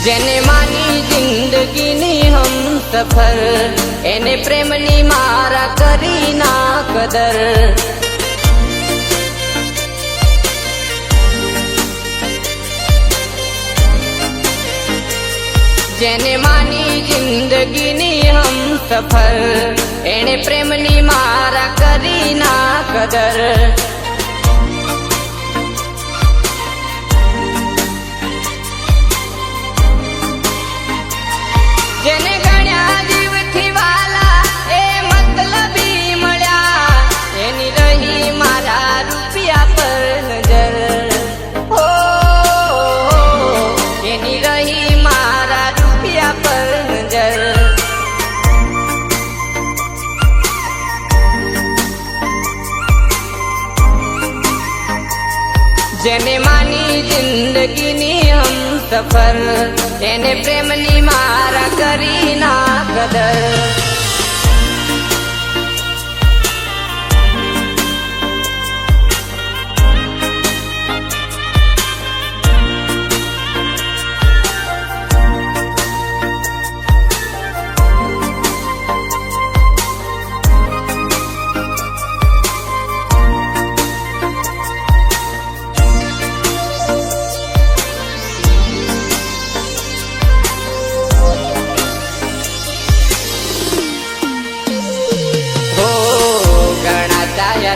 જેને માની જિંદગીની હમ સફર, એને પ્રેમની મારા કરી ના કદર. જેને માની જિંદગીની હમ સફર, એને પ્રેમની મારા કરી ના કદર. જેને ગણ્યા જીવથી વાલા એ મતલબી મળ્યા, એની રહી મારા રૂપિયા પર નજર. હો એની રહી મારા રૂપિયા પર નજર. જેને માની જિંદગીની હમ સફર, એને પ્રેમની મારા કરી ના કદર.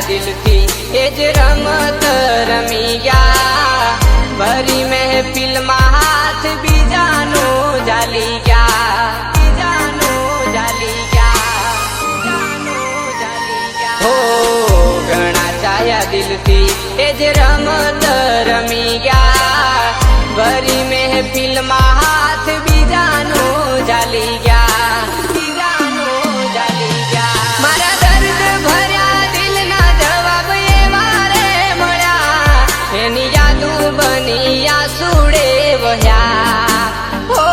દિલથી એ જ રમત રમી ગયા, ભરી મહેફિલમાં હાથ બીજાનો જાલી ગયા, બીજાનો જાલી ગયા, બીજાનો જાલી ગયા. હો ઘણા ચાયા દિલથી એ જ રમત રમી ગયા, ભરી મહેફિલમાં હાથ બીજાનો જાલી ગયા, બીજાનો જાલી ગયા. મારા દર્દ ભર્યા એની યાદો બની આસુડે વહ્યા. હો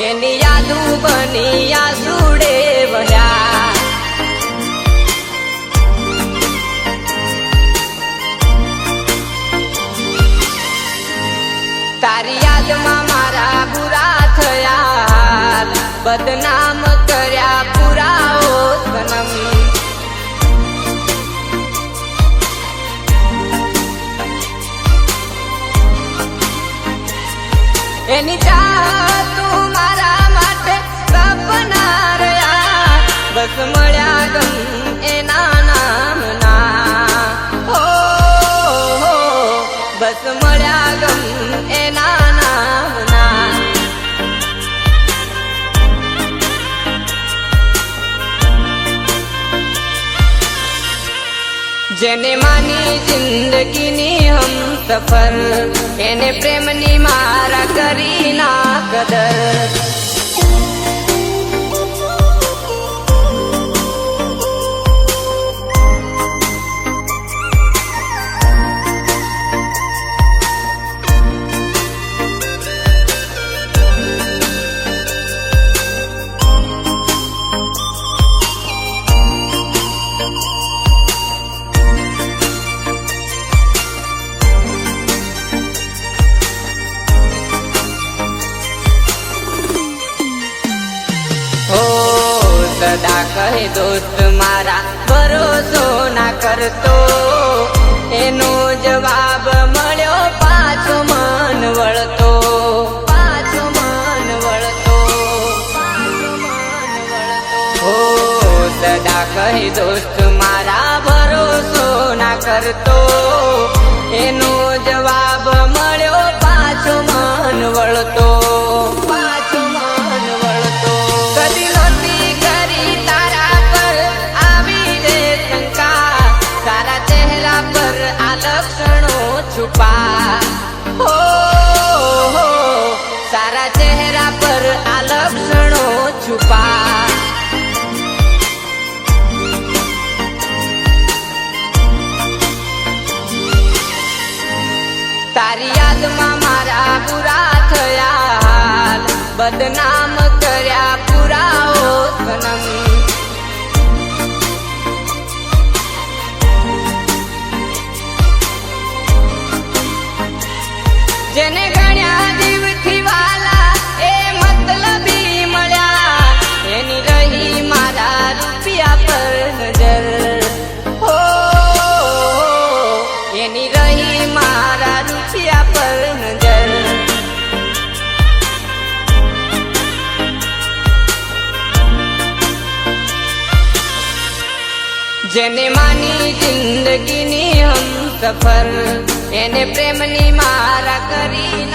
એની યાદો બની આસુડે વહ્યા. તારી યાદમાં મારા બુરા થયા, બદનામ કર્યા પૂરા ઓ સનમ. એની ચાહતું મારા માટે સપના રહ્યા, બસ મળ્યા ગમ એના નામના. હો બસ મળ્યા ગમ એના નામના. જેને માની જિંદગીની હમ સફર, એને પ્રેમની મારા કરી ના કદર. સદા કહે દોસ્ત મારા ભરોસો ના કરતો, એનો જવાબ મળ્યો પાછો મન વળતો, પાછો મન વળતો, પાછો મન વળતો. હો સદા કહે દોસ્ત મારા ભરોસો ના કરતો, એનો જવાબ મળ્યો પાછો મન વળતો, પાછો મન વળતો. કદી નહોતી કરી તારા પર આવી રે શંકા, તારા ચહેરા પર આ લક્ષણો છુપા. હો સારા ચહેરા પર આ લક્ષણો છુપા. તારી યાદમાં મારા બુરા થયા, બદનામ કર્યા પૂરા ઓ સનમ. જેને ગણ્યા જીવ જેને માની જિંદગીની હમ સફર એને પ્રેમની મારા કરી